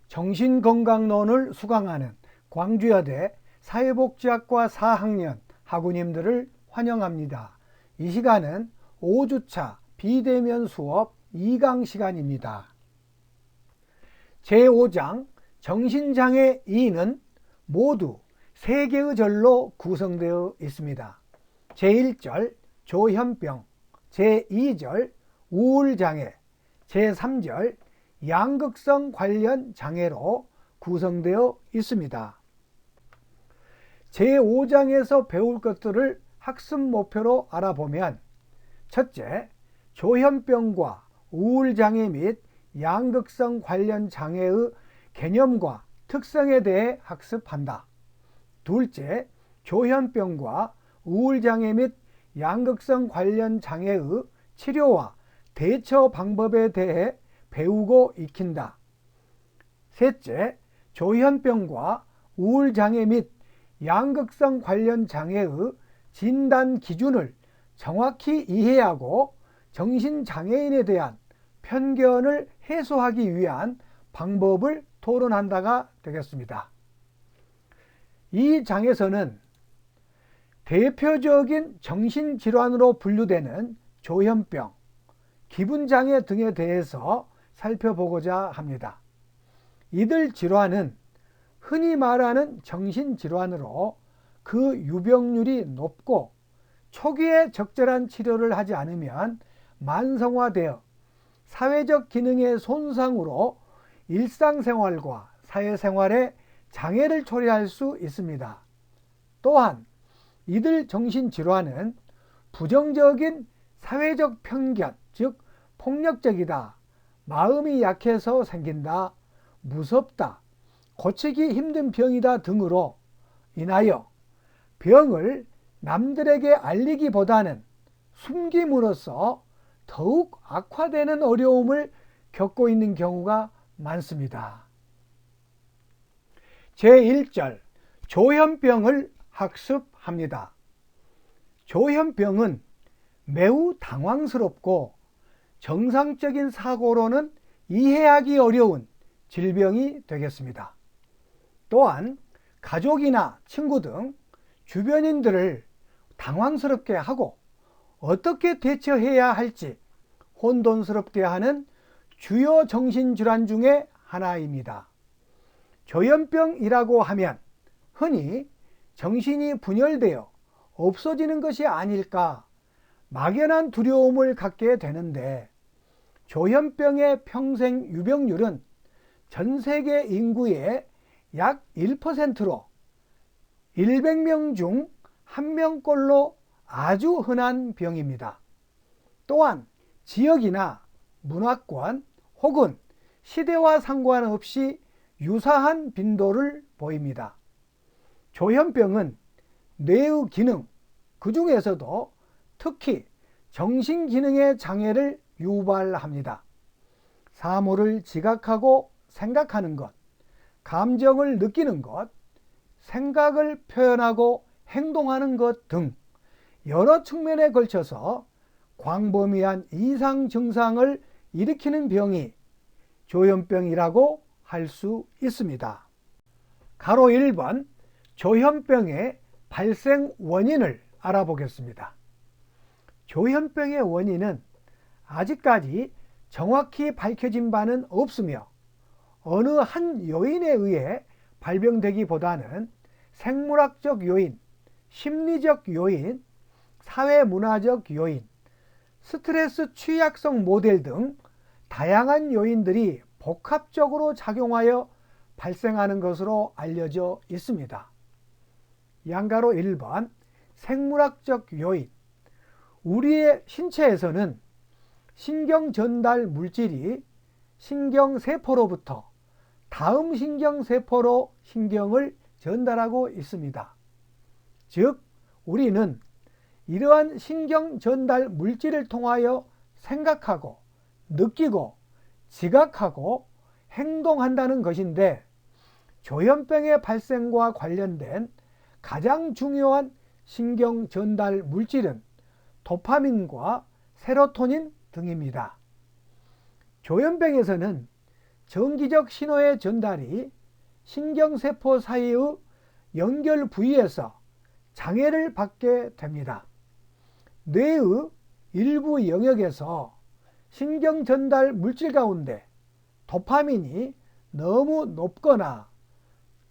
정신건강론을 수강하는 광주여대 사회복지학과 4학년 학우님들을 환영합니다. 이 시간은 5주차 비대면 수업 2강 시간입니다. 제5장 정신장애 2는 모두 3개의 절로 구성되어 있습니다. 제1절 조현병, 제2절 우울장애, 제3절 양극성 관련 장애로 구성되어 있습니다. 제5장에서 배울 것들을 학습 목표로 알아보면, 첫째, 조현병과 우울장애 및 양극성 관련 장애의 개념과 특성에 대해 학습한다. 둘째, 조현병과 우울장애 및 양극성 관련 장애의 치료와 대처 방법에 대해 배우고 익힌다. 셋째, 조현병과 우울장애 및 양극성 관련 장애의 진단 기준을 정확히 이해하고 정신장애인에 대한 편견을 해소하기 위한 방법을 토론한다가 되겠습니다. 이 장에서는 대표적인 정신질환으로 분류되는 조현병, 기분장애 등에 대해서 살펴보고자 합니다. 이들 질환은 흔히 말하는 정신질환으로 그 유병률이 높고 초기에 적절한 치료를 하지 않으면 만성화되어 사회적 기능의 손상으로 일상생활과 사회생활에 장애를 초래할 수 있습니다. 또한 이들 정신질환은 부정적인 사회적 편견, 즉 폭력적이다, 마음이 약해서 생긴다, 무섭다, 고치기 힘든 병이다 등으로 인하여 병을 남들에게 알리기보다는 숨김으로써 더욱 악화되는 어려움을 겪고 있는 경우가 많습니다. 제1절 조현병을 학습합니다. 조현병은 매우 당황스럽고 정상적인 사고로는 이해하기 어려운 질병이 되겠습니다. 또한 가족이나 친구 등 주변인들을 당황스럽게 하고 어떻게 대처해야 할지 혼돈스럽게 하는 주요 정신질환 중에 하나입니다. 조현병이라고 하면 흔히 정신이 분열되어 없어지는 것이 아닐까 막연한 두려움을 갖게 되는데, 조현병의 평생 유병률은 전 세계 인구의 약 1%로 100명 중 1명꼴로 아주 흔한 병입니다. 또한 지역이나 문화권 혹은 시대와 상관없이 유사한 빈도를 보입니다. 조현병은 뇌의 기능, 그 중에서도 특히 정신기능의 장애를 유발합니다. 사물을 지각하고 생각하는 것, 감정을 느끼는 것, 생각을 표현하고 행동하는 것 등 여러 측면에 걸쳐서 광범위한 이상 증상을 일으키는 병이 조현병이라고 할 수 있습니다. 가로 1번 조현병의 발생 원인을 알아보겠습니다. 조현병의 원인은 아직까지 정확히 밝혀진 바는 없으며 어느 한 요인에 의해 발병되기보다는 생물학적 요인, 심리적 요인, 사회문화적 요인, 스트레스 취약성 모델 등 다양한 요인들이 복합적으로 작용하여 발생하는 것으로 알려져 있습니다. 양가로 1번 생물학적 요인. 우리의 신체에서는 신경 전달 물질이 신경세포로부터 다음 신경세포로 신경을 전달하고 있습니다. 즉, 우리는 이러한 신경 전달 물질을 통하여 생각하고 느끼고 지각하고 행동한다는 것인데, 조현병의 발생과 관련된 가장 중요한 신경 전달 물질은 도파민과 세로토닌 등입니다. 조현병에서는 정기적 신호의 전달이 신경세포 사이의 연결 부위에서 장애를 받게 됩니다. 뇌의 일부 영역에서 신경 전달 물질 가운데 도파민이 너무 높거나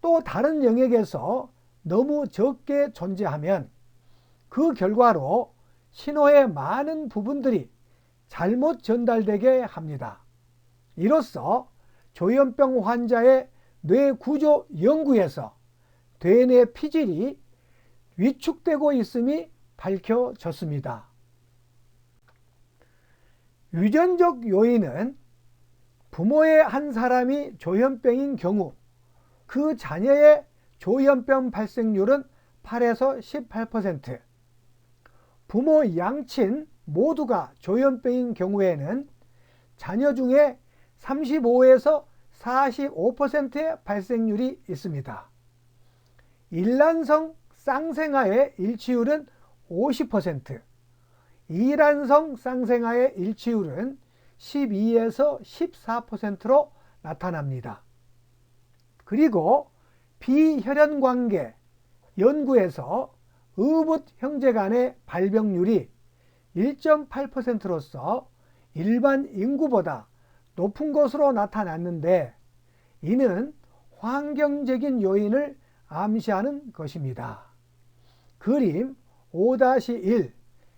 또 다른 영역에서 너무 적게 존재하면 그 결과로 신호의 많은 부분들이 잘못 전달되게 합니다. 이로써 조현병 환자의 뇌 구조 연구에서 뇌내 피질이 위축되고 있음이 밝혀졌습니다. 유전적 요인은 부모의 한 사람이 조현병인 경우 그 자녀의 조현병 발생률은 8에서 18%, 부모 양친 모두가 조현병인 경우에는 자녀 중에 35에서 45%의 발생률이 있습니다. 일란성 쌍생아의 일치율은 50%, 이란성 쌍생아의 일치율은 12에서 14%로 나타납니다. 그리고 비혈연관계 연구에서 의붓 형제 간의 발병률이 1.8%로서 일반 인구보다 높은 것으로 나타났는데 이는 환경적인 요인을 암시하는 것입니다. 그림 5-1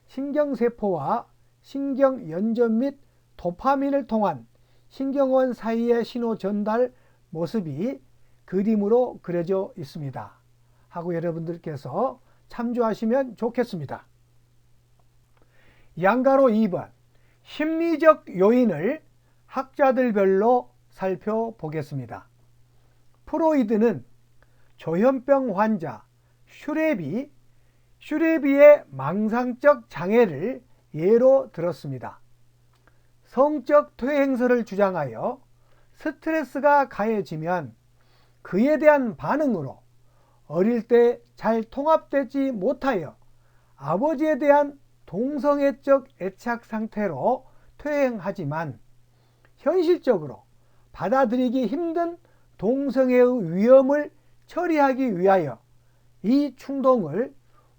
신경세포와 신경연전 및 도파민을 통한 신경원 사이의 신호 전달 모습이 그림으로 그려져 있습니다. 하고 여러분들께서 참조하시면 좋겠습니다. 양가로 2번 심리적 요인을 학자들별로 살펴보겠습니다. 프로이드는 조현병 환자 슈레비의 망상적 장애를 예로 들었습니다. 성적 퇴행설을 주장하여 스트레스가 가해지면 그에 대한 반응으로 어릴 때 잘 통합되지 못하여 아버지에 대한 동성애적 애착 상태로 퇴행하지만 현실적으로 받아들이기 힘든 동성애의 위험을 처리하기 위하여 이 충동을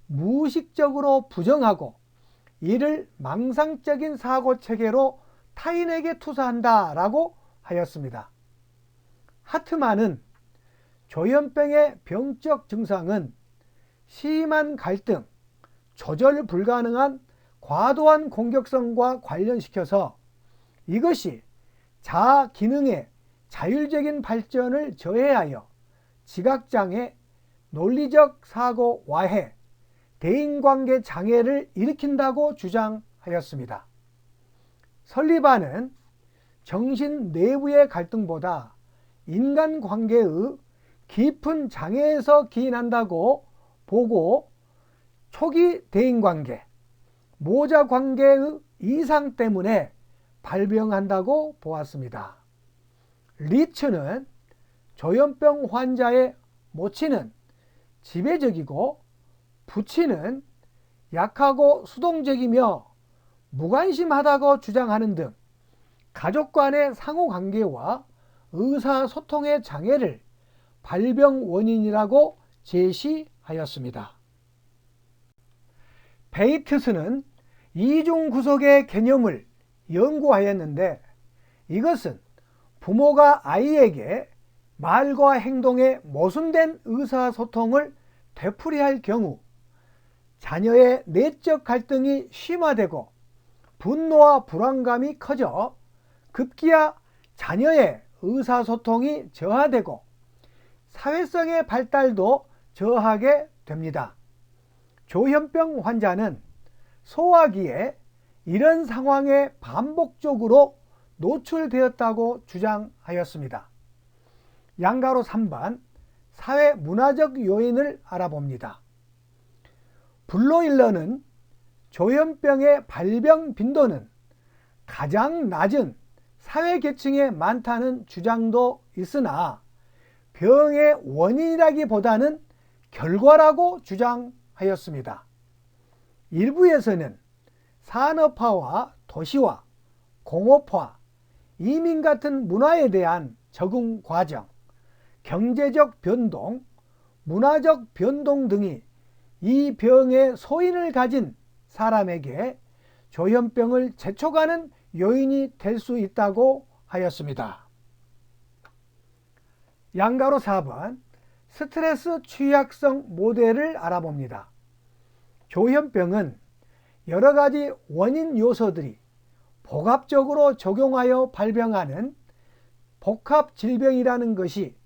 무의식적으로 부정하고 이를 망상적인 사고체계로 타인에게 투사한다라고 하였습니다. 하트만은 조현병의 병적 증상은 심한 갈등, 조절 불가능한 과도한 공격성과 관련시켜서 이것이 자아 기능의 자율적인 발전을 저해하여 지각장애, 논리적 사고 와해, 대인관계 장애를 일으킨다고 주장하였습니다. 설리반은 정신 내부의 갈등보다 인간관계의 깊은 장애에서 기인한다고 보고 초기 대인관계, 모자관계의 이상 때문에 발병한다고 보았습니다. 리츠는 조현병 환자의 모친은 지배적이고 부친은 약하고 수동적이며 무관심하다고 주장하는 등 가족 간의 상호관계와 의사소통의 장애를 발병 원인이라고 제시하였습니다. 베이트스는 이중구속의 개념을 연구하였는데 이것은 부모가 아이에게 말과 행동에 모순된 의사소통을 되풀이할 경우 자녀의 내적 갈등이 심화되고 분노와 불안감이 커져 급기야 자녀의 의사소통이 저하되고 사회성의 발달도 저하게 됩니다. 조현병 환자는 소화기에 이런 상황에 반복적으로 노출되었다고 주장하였습니다. 양가로 3번 사회 문화적 요인을 알아봅니다. 블로일러는 조현병의 발병 빈도는 가장 낮은 사회계층에 많다는 주장도 있으나 병의 원인이라기보다는 결과라고 주장하였습니다. 일부에서는 산업화와 도시화, 공업화, 이민 같은 문화에 대한 적응 과정, 경제적 변동, 문화적 변동 등이 이 병의 소인을 가진 사람에게 조현병을 재촉하는 요인이 될 수 있다고 하였습니다. 양가로 4번 스트레스 취약성 모델을 알아봅니다. 조현병은 여러 가지 원인 요소들이 복합적으로 적용하여 발병하는 복합 질병이라는 것이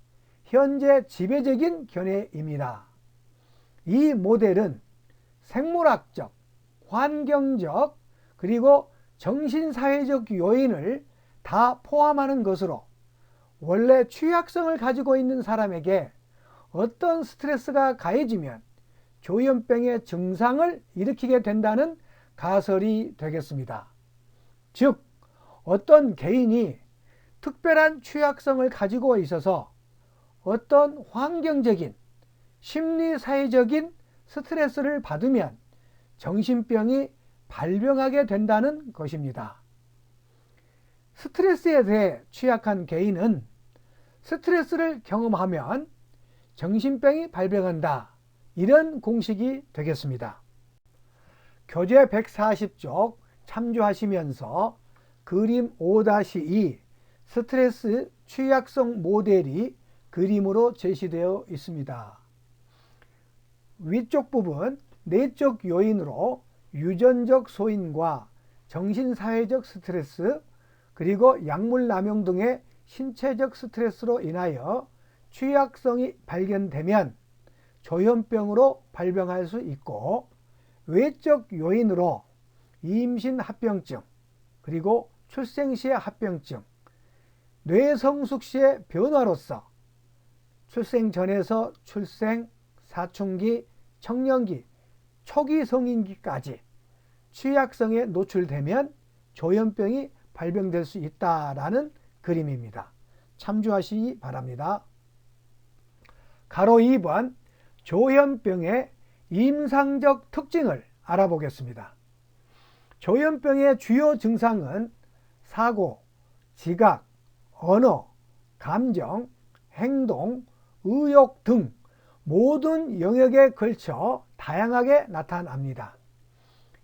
현재 지배적인 견해입니다. 이 모델은 생물학적, 환경적, 그리고 정신사회적 요인을 다 포함하는 것으로 원래 취약성을 가지고 있는 사람에게 어떤 스트레스가 가해지면 조현병의 증상을 일으키게 된다는 가설이 되겠습니다. 즉, 어떤 개인이 특별한 취약성을 가지고 있어서 어떤 환경적인, 심리사회적인 스트레스를 받으면 정신병이 발병하게 된다는 것입니다. 스트레스에 대해 취약한 개인은 스트레스를 경험하면 정신병이 발병한다. 이런 공식이 되겠습니다. 교재 140쪽 참조하시면서 그림 5-2 스트레스 취약성 모델이 그림으로 제시되어 있습니다. 위쪽 부분 내적 요인으로 유전적 소인과 정신사회적 스트레스, 그리고 약물 남용 등의 신체적 스트레스로 인하여 취약성이 발견되면 조현병으로 발병할 수 있고, 외적 요인으로 임신 합병증, 그리고 출생 시의 합병증, 뇌성숙 시의 변화로서 출생 전에서 출생, 사춘기, 청년기, 초기 성인기까지 취약성에 노출되면 조현병이 발병될 수 있다라는 그림입니다. 참조하시기 바랍니다. 가로 2번 조현병의 임상적 특징을 알아보겠습니다. 조현병의 주요 증상은 사고, 지각, 언어, 감정, 행동, 의욕 등 모든 영역에 걸쳐 다양하게 나타납니다.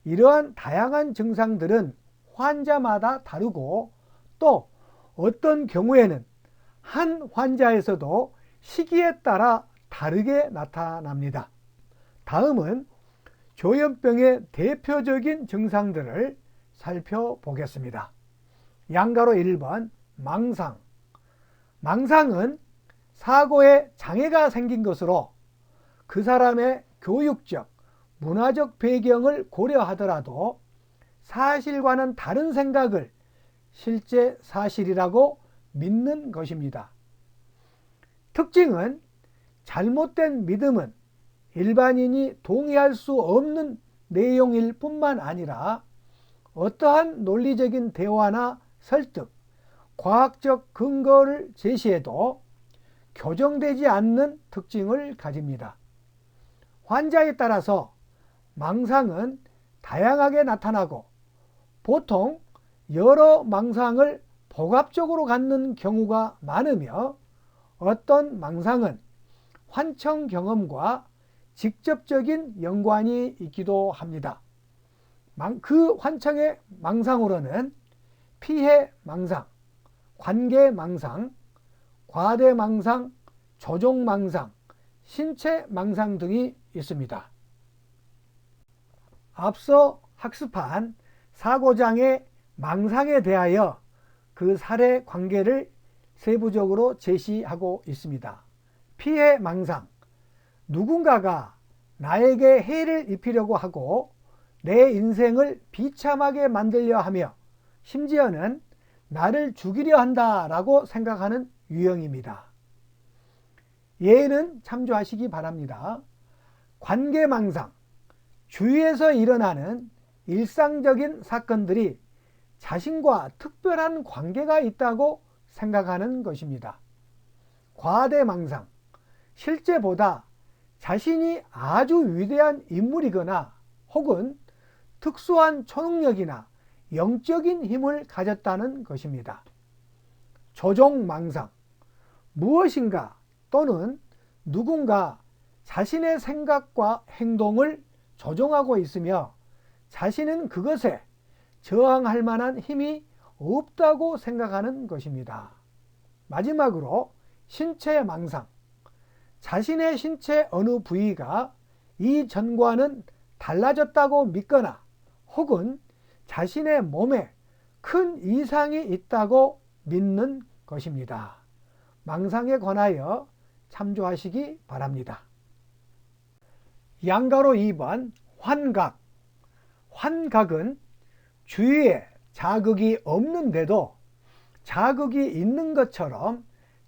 이러한 다양한 증상들은 환자마다 다르고, 또 어떤 경우에는 한 환자에서도 시기에 따라 다르게 나타납니다. 다음은 조현병의 대표적인 증상들을 살펴보겠습니다. 양가로 1번 망상. 망상은 사고에 장애가 생긴 것으로 그 사람의 교육적, 문화적 배경을 고려하더라도 사실과는 다른 생각을 실제 사실이라고 믿는 것입니다. 특징은 잘못된 믿음은 일반인이 동의할 수 없는 내용일 뿐만 아니라 어떠한 논리적인 대화나 설득, 과학적 근거를 제시해도 교정되지 않는 특징을 가집니다. 환자에 따라서 망상은 다양하게 나타나고 보통 여러 망상을 복합적으로 갖는 경우가 많으며, 어떤 망상은 환청 경험과 직접적인 연관이 있기도 합니다. 그 환청의 망상으로는 피해 망상, 관계 망상, 과대 망상, 조종 망상, 신체 망상 등이 있습니다. 앞서 학습한 사고장애 망상에 대하여 그 사례 관계를 세부적으로 제시하고 있습니다. 피해 망상, 누군가가 나에게 해를 입히려고 하고 내 인생을 비참하게 만들려 하며 심지어는 나를 죽이려 한다라고 생각하는 유형입니다. 예는 참조하시기 바랍니다. 관계망상, 주위에서 일어나는 일상적인 사건들이 자신과 특별한 관계가 있다고 생각하는 것입니다. 과대망상, 실제보다 자신이 아주 위대한 인물이거나 혹은 특수한 초능력이나 영적인 힘을 가졌다는 것입니다. 조종망상, 무엇인가 또는 누군가 자신의 생각과 행동을 조종하고 있으며 자신은 그것에 저항할 만한 힘이 없다고 생각하는 것입니다. 마지막으로 신체망상, 자신의 신체 어느 부위가 이전과는 달라졌다고 믿거나 혹은 자신의 몸에 큰 이상이 있다고 믿는 것입니다. 망상에 관하여 참조하시기 바랍니다. 양가로 2번 환각. 환각은 주위에 자극이 없는데도 자극이 있는 것처럼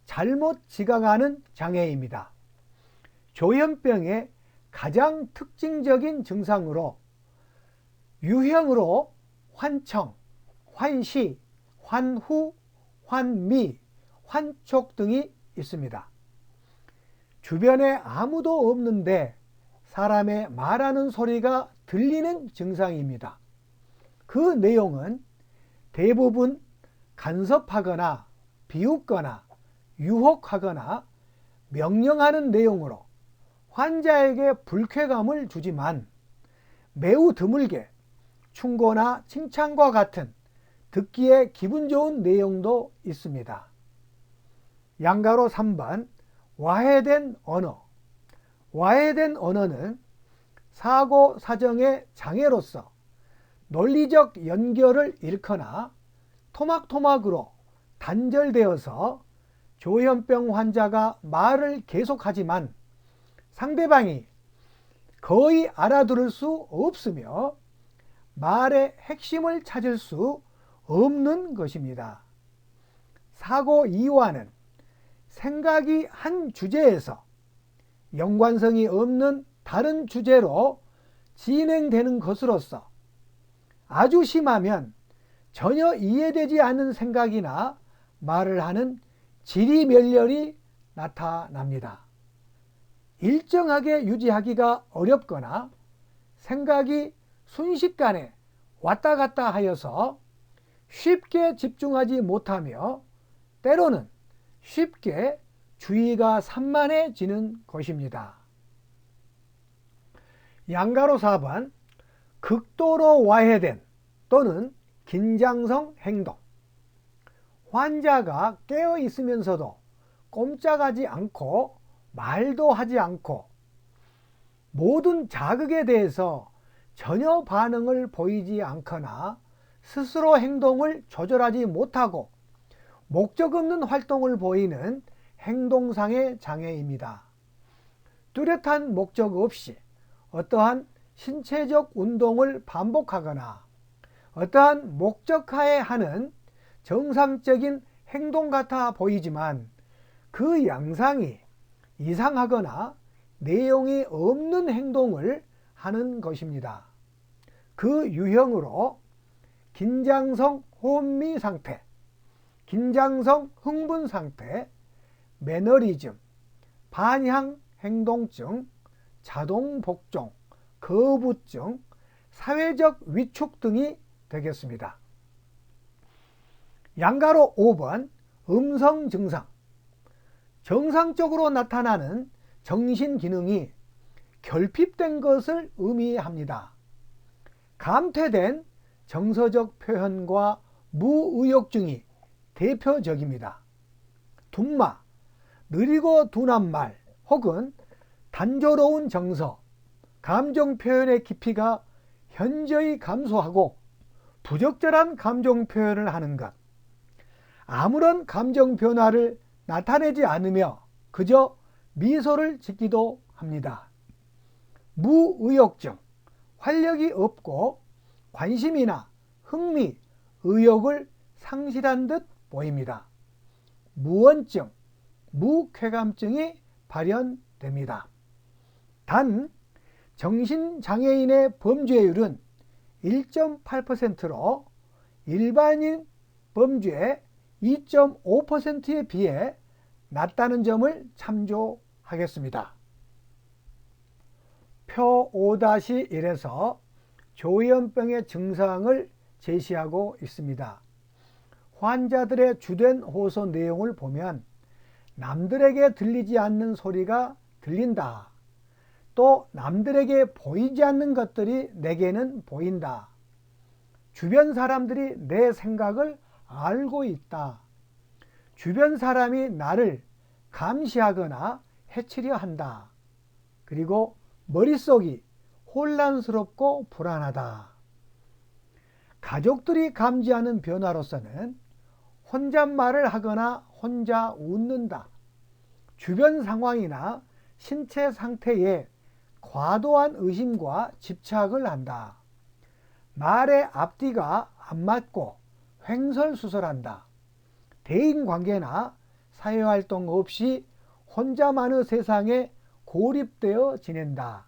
잘못 지각하는 장애입니다. 조현병의 가장 특징적인 증상으로 유형으로 환청, 환시, 환후, 환미, 환촉 등이 있습니다. 주변에 아무도 없는데 사람의 말하는 소리가 들리는 증상입니다. 그 내용은 대부분 간섭하거나 비웃거나 유혹하거나 명령하는 내용으로 환자에게 불쾌감을 주지만 매우 드물게 충고나 칭찬과 같은 듣기에 기분 좋은 내용도 있습니다. 양가로 3번 와해된 언어. 와해된 언어는 사고 사정의 장애로서 논리적 연결을 잃거나 토막토막으로 단절되어서 조현병 환자가 말을 계속하지만 상대방이 거의 알아들을 수 없으며 말의 핵심을 찾을 수 없는 것입니다. 사고 이완은 생각이 한 주제에서 연관성이 없는 다른 주제로 진행되는 것으로서 아주 심하면 전혀 이해되지 않는 생각이나 말을 하는 지리멸렬이 나타납니다. 일정하게 유지하기가 어렵거나 생각이 순식간에 왔다 갔다 하여서 쉽게 집중하지 못하며 때로는 쉽게 주의가 산만해지는 것입니다. 양가로 4번 극도로 와해된 또는 긴장성 행동. 환자가 깨어 있으면서도 꼼짝하지 않고 말도 하지 않고 모든 자극에 대해서 전혀 반응을 보이지 않거나 스스로 행동을 조절하지 못하고 목적 없는 활동을 보이는 행동상의 장애입니다. 뚜렷한 목적 없이 어떠한 신체적 운동을 반복하거나 어떠한 목적하에 하는 정상적인 행동 같아 보이지만 그 양상이 이상하거나 내용이 없는 행동을 하는 것입니다. 그 유형으로 긴장성 혼미 상태, 긴장성 흥분 상태, 매너리즘, 반향 행동증, 자동 복종, 거부증, 사회적 위축 등이 되겠습니다. 양가로 5번 음성 증상. 정상적으로 나타나는 정신 기능이 결핍된 것을 의미합니다. 감퇴된 정서적 표현과 무의욕증이 대표적입니다. 둔마, 느리고 둔한 말 혹은 단조로운 정서, 감정 표현의 깊이가 현저히 감소하고 부적절한 감정 표현을 하는 것, 아무런 감정 변화를 나타내지 않으며 그저 미소를 짓기도 합니다. 무의욕증, 활력이 없고 관심이나 흥미, 의욕을 상실한 듯 보입니다. 무언증, 무쾌감증이 발현됩니다. 단 정신장애인의 범죄율은 1.8%로 일반인 범죄 2.5%에 비해 낮다는 점을 참조하겠습니다. 표 5-1에서 조현병의 증상을 제시하고 있습니다. 환자들의 주된 호소 내용을 보면 남들에게 들리지 않는 소리가 들린다. 또 남들에게 보이지 않는 것들이 내게는 보인다. 주변 사람들이 내 생각을 알고 있다. 주변 사람이 나를 감시하거나 해치려 한다. 그리고 머릿속이 혼란스럽고 불안하다. 가족들이 감지하는 변화로서는 혼잣말을 하거나 혼자 웃는다. 주변 상황이나 신체 상태에 과도한 의심과 집착을 한다. 말의 앞뒤가 안 맞고 횡설수설한다. 대인관계나 사회활동 없이 혼자만의 세상에 고립되어 지낸다.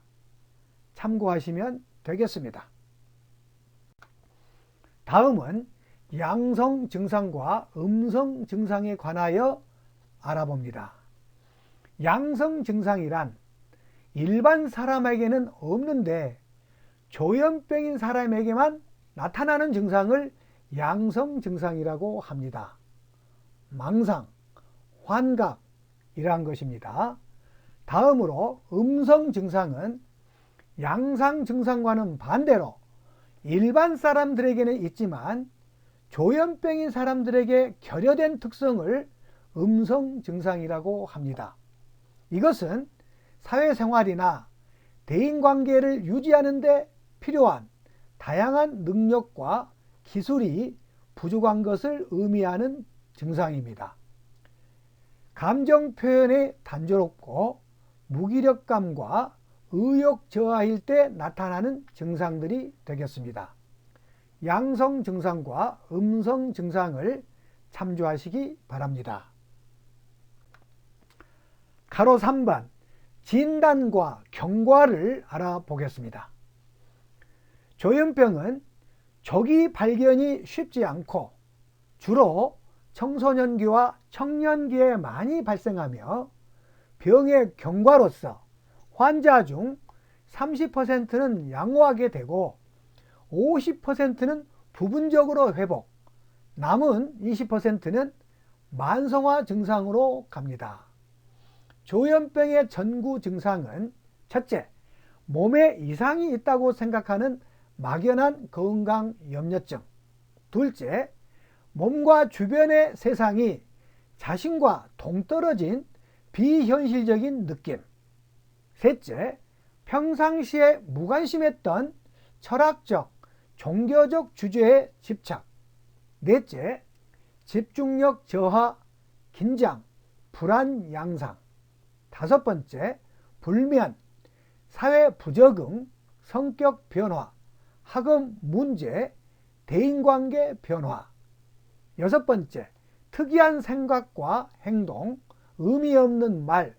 참고하시면 되겠습니다. 다음은 양성 증상과 음성 증상에 관하여 알아봅니다. 양성 증상이란 일반 사람에게는 없는데 조현병인 사람에게만 나타나는 증상을 양성 증상이라고 합니다. 망상, 환각이란 것입니다. 다음으로 음성 증상은 양상 증상과는 반대로 일반 사람들에게는 있지만 조현병인 사람들에게 결여된 특성을 음성 증상이라고 합니다. 이것은 사회생활이나 대인관계를 유지하는 데 필요한 다양한 능력과 기술이 부족한 것을 의미하는 증상입니다. 감정 표현이 단조롭고 무기력감과 의욕 저하일 때 나타나는 증상들이 되겠습니다. 양성 증상과 음성 증상을 참조하시기 바랍니다. 가로 3번 진단과 경과를 알아보겠습니다. 조현병은 조기 발견이 쉽지 않고 주로 청소년기와 청년기에 많이 발생하며 병의 경과로서 환자 중 30%는 양호하게 되고 50%는 부분적으로 회복, 남은 20%는 만성화 증상으로 갑니다. 조현병의 전구 증상은 첫째, 몸에 이상이 있다고 생각하는 막연한 건강염려증. 둘째, 몸과 주변의 세상이 자신과 동떨어진 비현실적인 느낌. 셋째, 평상시에 무관심했던 철학적, 종교적 주제에 집착. 넷째, 집중력 저하, 긴장, 불안 양상. 다섯 번째, 불면, 사회 부적응, 성격 변화, 학업 문제, 대인관계 변화. 여섯 번째, 특이한 생각과 행동, 의미 없는 말,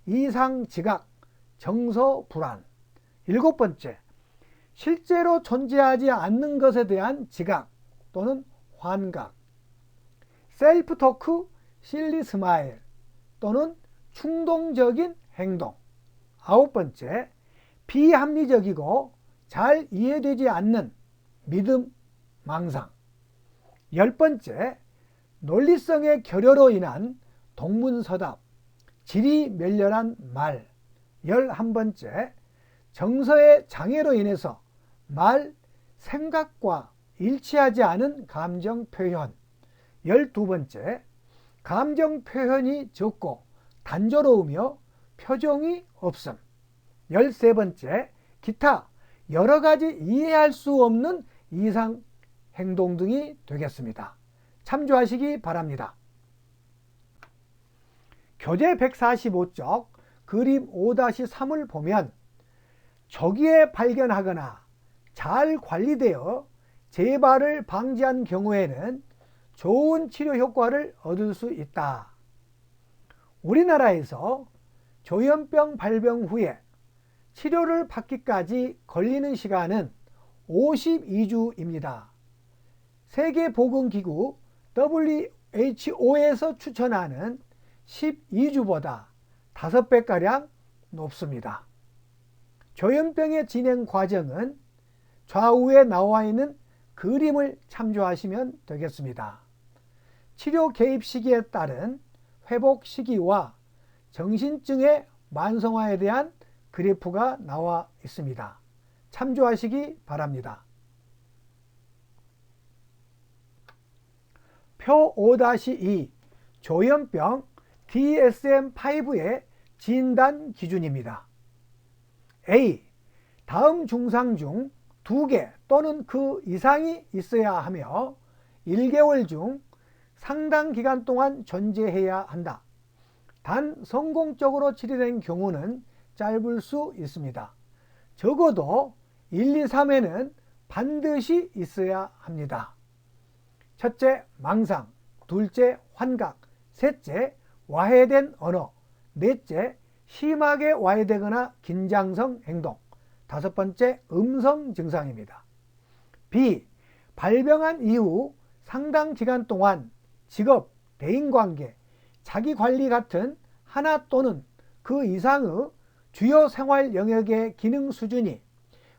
이상 지각, 정서 불안. 일곱 번째, 실제로 존재하지 않는 것에 대한 지각 또는 환각. 셀프 토크, 실리 스마일 또는 충동적인 행동. 아홉 번째, 비합리적이고 잘 이해되지 않는 믿음, 망상. 열 번째, 논리성의 결여로 인한 동문서답, 지리멸렬한 말. 11번째, 정서의 장애로 인해서 말, 생각과 일치하지 않은 감정 표현. 12번째, 감정 표현이 적고 단조로우며 표정이 없음. 13번째, 기타 여러 가지 이해할 수 없는 이상 행동 등이 되겠습니다. 참조하시기 바랍니다. 교재 145쪽 그림 5-3을 보면 조기에 발견하거나 잘 관리되어 재발을 방지한 경우에는 좋은 치료 효과를 얻을 수 있다. 우리나라에서 조현병 발병 후에 치료를 받기까지 걸리는 시간은 52주입니다. 세계보건기구 WHO에서 추천하는 12주보다 5배가량 높습니다. 조현병의 진행 과정은 좌우에 나와 있는 그림을 참조하시면 되겠습니다. 치료 개입 시기에 따른 회복 시기와 정신증의 만성화에 대한 그래프가 나와 있습니다. 참조하시기 바랍니다. 표 5-2 조현병 DSM-5의 진단 기준입니다. A. 다음 증상 중 2개 또는 그 이상이 있어야 하며 1개월 중 상당 기간 동안 존재해야 한다. 단 성공적으로 치료된 경우는 짧을 수 있습니다. 적어도 1, 2, 3회는 반드시 있어야 합니다. 첫째, 망상. 둘째, 환각. 셋째, 와해된 언어. 넷째, 심하게 와해되거나 긴장성 행동. 다섯 번째, 음성 증상입니다. B. 발병한 이후 상당 기간 동안 직업, 대인관계, 자기관리 같은 하나 또는 그 이상의 주요 생활 영역의 기능 수준이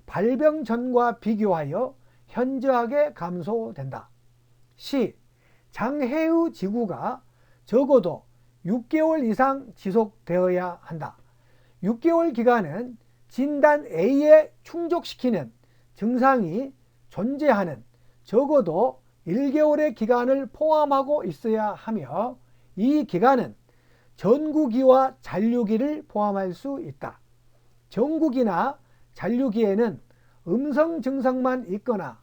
발병 전과 비교하여 현저하게 감소된다. C. 장해의 지구가 적어도 6개월 이상 지속되어야 한다. 6개월 기간은 진단 A에 충족시키는 증상이 존재하는 적어도 1개월의 기간을 포함하고 있어야 하며 이 기간은 전구기와 잔류기를 포함할 수 있다. 전구기나 잔류기에는 음성 증상만 있거나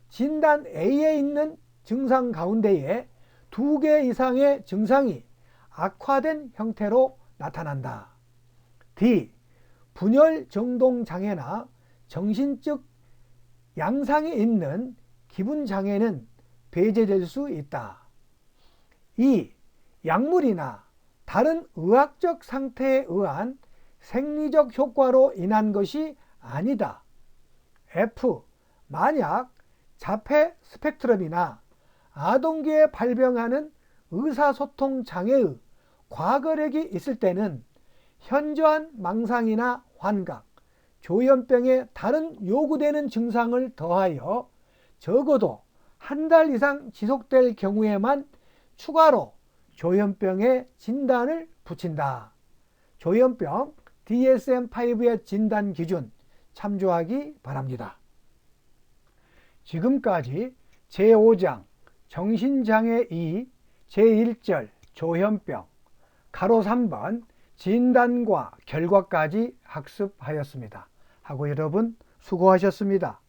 진단 A에 있는 증상 가운데에 2개 이상의 증상이 악화된 형태로 나타난다. D. 분열 정동 장애나 정신적 양상이 있는 기분 장애는 배제될 수 있다. 2. 약물이나 다른 의학적 상태에 의한 생리적 효과로 인한 것이 아니다. F. 만약 자폐 스펙트럼이나 아동기에 발병하는 의사소통 장애의 과거력이 있을 때는 현저한 망상이나 환각, 조현병에 다른 요구되는 증상을 더하여 적어도 한 달 이상 지속될 경우에만 추가로 조현병의 진단을 붙인다. 조현병 DSM-5의 진단 기준 참조하기 바랍니다. 지금까지 제5장 정신장애 2 제1절 조현병 가로 3번 진단과 결과까지 학습하였습니다. 하고 여러분 수고하셨습니다.